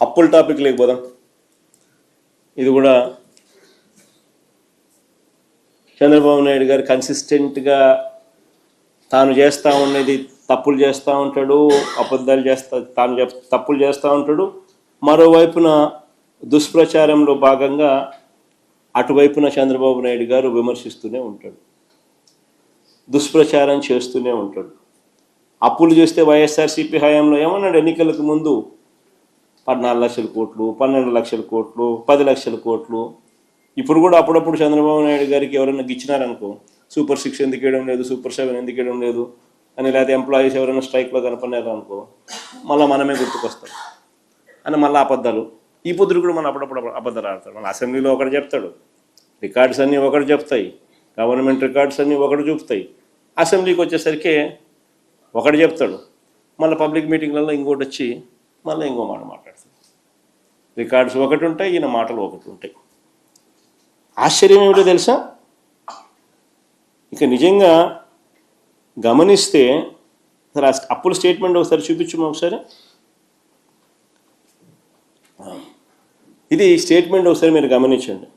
అప్పుల టాపిక్ లేకపోదాం. ఇది కూడా చంద్రబాబు నాయుడు గారు కన్సిస్టెంట్గా తాను చేస్తూ ఉన్నది తప్పులు చేస్తూ ఉంటాడు, అబద్ధాలు తప్పులు చేస్తూ ఉంటాడు. మరోవైపున దుష్ప్రచారంలో భాగంగా అటువైపున చంద్రబాబు నాయుడు గారు విమర్శిస్తూనే ఉంటాడు, దుష్ప్రచారం చేస్తూనే ఉంటాడు. అప్పులు చేస్తే వైఎస్ఆర్సీపీ హయాంలో ఏమన్నాడు, ఎన్నికలకు ముందు 14 లక్షల కోట్లు, 12 లక్షల కోట్లు, 10 లక్షల కోట్లు. ఇప్పుడు కూడా అప్పుడప్పుడు చంద్రబాబు నాయుడు గారికి ఎవరైనా గిచ్చినారనుకో, సూపర్ 6 ఎందుకు వేయడం లేదు, సూపర్ 7 ఎందుకు వేయడం లేదు అని, లేకపోతే ఎంప్లాయీస్ ఎవరైనా స్ట్రైక్లో కనపడినారు అనుకో, మళ్ళీ మనమే గుర్తుకొస్తాం అని మళ్ళీ అబద్ధాలు. ఈ పొద్దురు కూడా మనం అప్పుడప్పుడు అబద్ధాలు ఆడతాడు. మన అసెంబ్లీలో ఒకటి చెప్తాడు, రికార్డ్స్ అన్నీ ఒకటి చెప్తాయి, గవర్నమెంట్ రికార్డ్స్ అన్నీ ఒకటి చూపుతాయి. అసెంబ్లీకి వచ్చేసరికి ఒకటి చెప్తాడు, మళ్ళీ పబ్లిక్ మీటింగ్లలో ఇంకోటి వచ్చి మళ్ళీ ఇంకో మాట మాట్లాడతాడు. రికార్డ్స్ ఒకటి ఉంటాయి, ఈయన మాటలు ఒకటి ఉంటాయి. ఆశ్చర్యం ఏమిటో తెలుసా, ఇక నిజంగా గమనిస్తే అప్పుల స్టేట్మెంట్ ఒకసారి చూపించము. ఒకసారి ఇది స్టేట్మెంట్ ఒకసారి మీరు గమనించండి.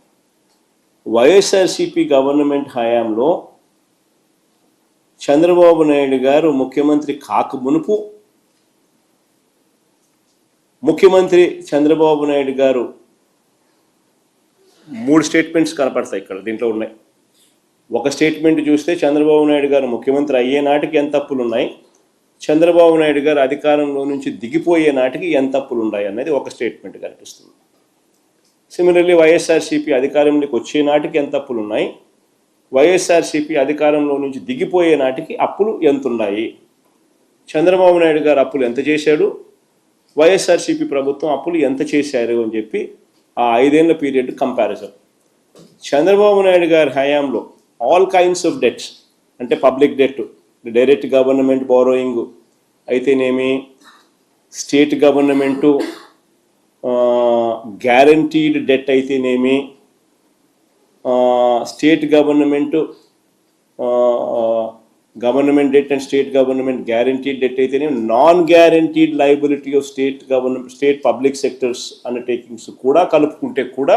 వైఎస్ఆర్సీపీ గవర్నమెంట్ హయాంలో చంద్రబాబు నాయుడు గారు ముఖ్యమంత్రి కాక మునుపు, ముఖ్యమంత్రి చంద్రబాబు నాయుడు గారు 3 స్టేట్మెంట్స్ కనపడతాయి ఇక్కడ, దీంట్లో ఉన్నాయి. ఒక స్టేట్మెంట్ చూస్తే చంద్రబాబు నాయుడు గారు ముఖ్యమంత్రి అయ్యే నాటికి ఎంత అప్పులు ఉన్నాయి, చంద్రబాబు నాయుడు గారు అధికారంలో నుంచి దిగిపోయే నాటికి ఎంత అప్పులు ఉన్నాయి అనేది ఒక స్టేట్మెంట్ కనిపిస్తుంది. సిమిలర్లీ వైఎస్ఆర్సీపీ అధికారంలోకి వచ్చే నాటికి ఎంత అప్పులు ఉన్నాయి, వైఎస్ఆర్సీపీ అధికారంలో నుంచి దిగిపోయే నాటికి అప్పులు ఎంత ఉన్నాయి, చంద్రబాబు నాయుడు గారు అప్పులు ఎంత చేశాడు, వైఎస్ఆర్సీపీ ప్రభుత్వం అప్పులు ఎంత చేశారు అని చెప్పి ఆ 5 ఏళ్ల పీరియడ్ కంపారిజన్. చంద్రబాబు నాయుడు గారి హయాంలో ఆల్ కైండ్స్ ఆఫ్ డెట్స్, అంటే public debt, direct government borrowing అయితేనేమి, స్టేట్ గవర్నమెంటు గ్యారంటీడ్ డెట్ అయితేనేమి, state government government debt and state government guaranteed debt అయితేనేమి, non guaranteed liability of state public sectors undertakings కూడా కలుపుకుంటే కూడా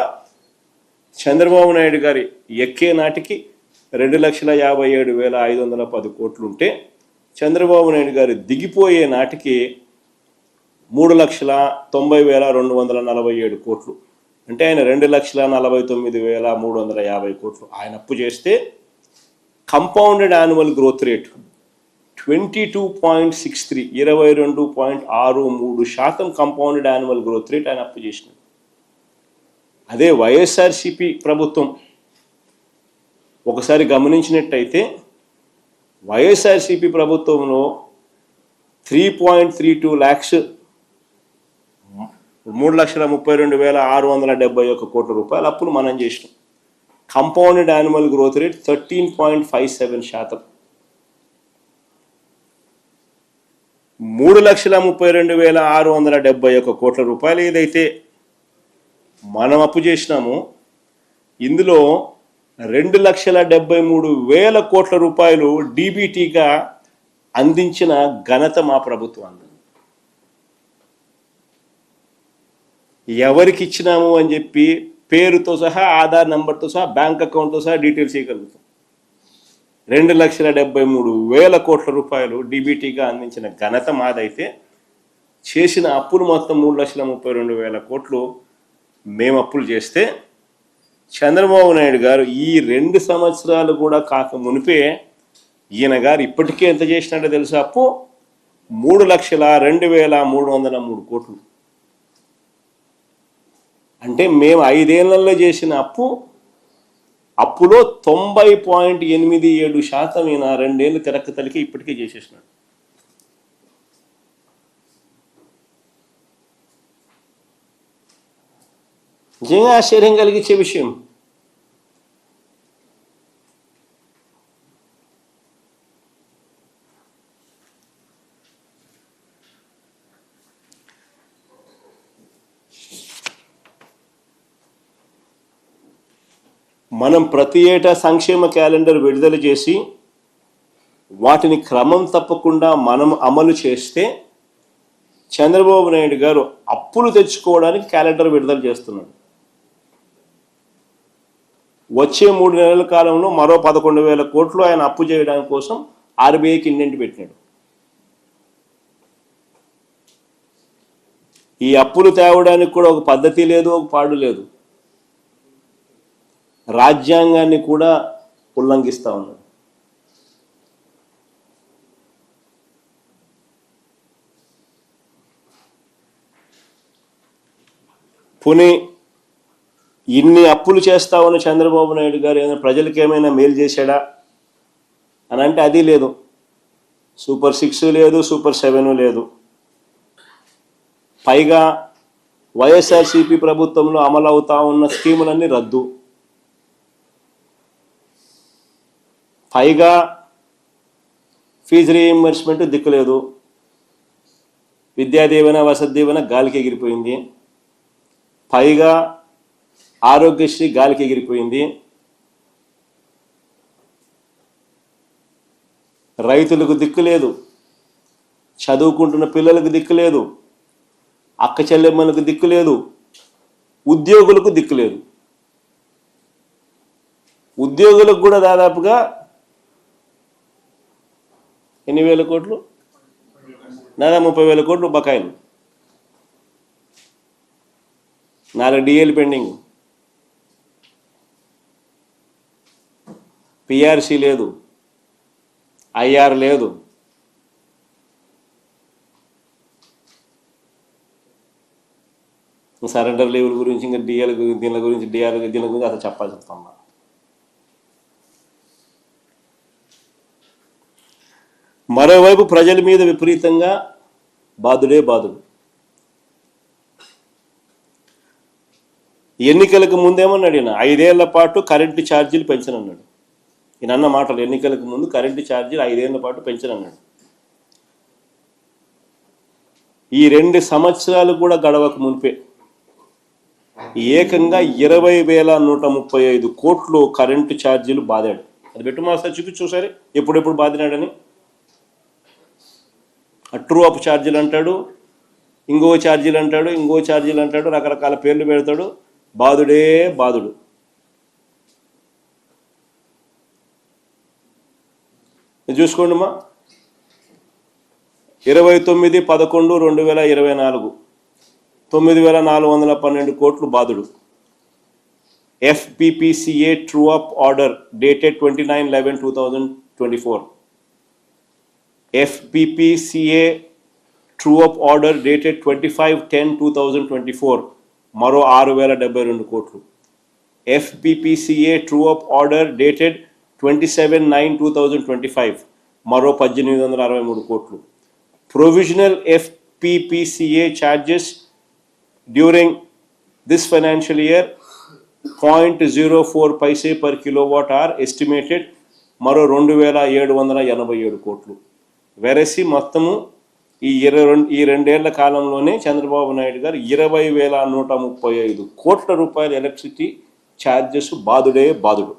చంద్రబాబు నాయుడు గారి ఎక్కే నాటికి 2,57,510 కోట్లు ఉంటే, చంద్రబాబు నాయుడు గారు దిగిపోయే నాటికి 3,90,247 కోట్లు. అంటే ఆయన 2,49,350 కోట్లు ఆయన అప్పు చేస్తే, compounded annual growth rate 22.63, 22.63% compounded annual growth rate ఆయన అప్పు చేసినాడు. అదే వైఎస్ఆర్సీపీ ప్రభుత్వం ఒకసారి గమనించినట్టయితే, వైఎస్ఆర్సీపీ ప్రభుత్వంలో 3.32 lakhs, 3,32,671 కోట్ల రూపాయల అప్పులు మనం చేసినాం. Compounded annual growth rate 13.57%. 3,32,671 కోట్ల రూపాయలు ఏదైతే మనం అప్పు చేసినామో, ఇందులో 2,73,000 కోట్ల రూపాయలు డీబీటీగా అందించిన ఘనత మా ప్రభుత్వం. ఎవరికి ఇచ్చినాము అని చెప్పి పేరుతో సహా, ఆధార్ నెంబర్తో సహా, బ్యాంక్ అకౌంట్తో సహా డీటెయిల్స్ ఇవ్వగలుగుతాం. 2,73,000 కోట్ల రూపాయలు డీబీటీగా అందించిన ఘనత మాదైతే, చేసిన అప్పులు మొత్తం 3,32,000 కోట్లు మేము అప్పులు చేస్తే, చంద్రబాబు నాయుడు గారు ఈ 2 సంవత్సరాలు కూడా కాక మునిపే ఈయన గారు ఇప్పటికే ఎంత చేసినట్టు తెలుసా, అప్పు 3,02,303 కోట్లు. అంటే మేము 5 ఏళ్లలో చేసిన అప్పులో 90.87% ఈయన 2 ఏళ్ళు తిరక్క తలికి ఇప్పటికే చేసేసినాడు. నిజంగా ఆశ్చర్యం కలిగించే విషయం. మనం ప్రతి ఏటా సంక్షేమ క్యాలెండర్ విడుదల చేసి వాటిని క్రమం తప్పకుండా మనం అమలు చేస్తే చంద్రబాబు నాయుడు గారు అప్పులు తెచ్చుకోవడానికి క్యాలెండర్ విడుదల చేస్తున్నాడు. వచ్చే 3 నెలల కాలంలో మరో 11,000 కోట్లు ఆయన అప్పు చేయడానికి కోసం ఆర్బీఐకి ఇండెంట్ పెట్టినాడు. ఈ అప్పులు తేవడానికి కూడా ఒక పద్ధతి లేదు, ఒక పాడు లేదు. రాజ్యాంగాన్ని కూడా ఉల్లంఘిస్తూ ఉన్నాడు. పుని ఇన్ని అప్పులు చేస్తా ఉన్న చంద్రబాబు నాయుడు గారు ఏమైనా ప్రజలకు ఏమైనా మేలు చేశాడా అని అంటే అది లేదు. సూపర్ 6 లేదు, సూపర్ 7 లేదు. పైగా వైఎస్ఆర్సీపీ ప్రభుత్వంలో అమలు అవుతా ఉన్న స్కీములన్నీ రద్దు. పైగా ఫీజు రీయింబర్స్మెంట్ దిక్కులేదు. విద్యాదీవెన, వసతి దీవెన గాలికి ఎగిరిపోయింది. పైగా ఆరోగ్యశ్రీ గాలికి ఎగిరిపోయింది. రైతులకు దిక్కు లేదు, చదువుకుంటున్న పిల్లలకు దిక్కు లేదు, అక్క చెల్లెమ్మలకు దిక్కు లేదు, ఉద్యోగులకు దిక్కు లేదు. ఉద్యోగులకు కూడా దాదాపుగా ఎన్ని వేల కోట్లు, దాదాపు 30,000 కోట్లు బకాయిలు, 4 డిఏలు పెండింగ్, పిఆర్సీ లేదు, ఐఆర్ లేదు. సరెండర్ లీవుల గురించి, ఇంకా డిఎల్ దీని గురించి, డిఆర్ దీని గురించి అసలు చెప్పాల్సి వస్తున్నా. మరోవైపు ప్రజల మీద విపరీతంగా బాధుడే బాధుడు. ఎన్నికలకు ముందేమన్నాడు ఈయన, 5 ఏళ్ల పాటు కరెంటు ఛార్జీలు పెంచనన్నాడు. ఈయన అన్న మాటలు, ఎన్నికలకు ముందు కరెంటు ఛార్జీలు 5 ఏళ్ల పాటు పెంచనన్నాడు. ఈ 2 సంవత్సరాలు కూడా గడవక మునిపే ఏకంగా 20,135 కోట్లు కరెంటు ఛార్జీలు బాదాడు. అది పెట్టు మాస్టర్ చూపించు ఒకసారి, ఎప్పుడెప్పుడు బాదినాడని. ట్రూ అప్ ఛార్జీలు అంటాడు, ఇంకో ఛార్జీలు అంటాడు, ఇంకో ఛార్జీలు అంటాడు, రకరకాల పేర్లు పెడతాడు. బాధుడే బాధుడు. చూసుకోండి మా, 29/11/2024 9,412 కోట్లు బాధుడు. FPPCA true up order dated 29/11/2024. FPPCA true up order dated 25/10/2024 మరో 6,072 కోట్లు. FPPCA true up order dated 27/9/2025 మరో 1,863 కోట్లు. Provisional FPPCA charges during this financial year 0.04 paise per kilowatt hour estimated మరో 2,787 కోట్లు. వెరసి మొత్తము ఈ 2 ఏళ్ల కాలంలోనే చంద్రబాబు నాయుడు గారు 20,135 కోట్ల రూపాయల ఎలక్ట్రిసిటీ ఛార్జెస్ బాధుడే బాధుడు.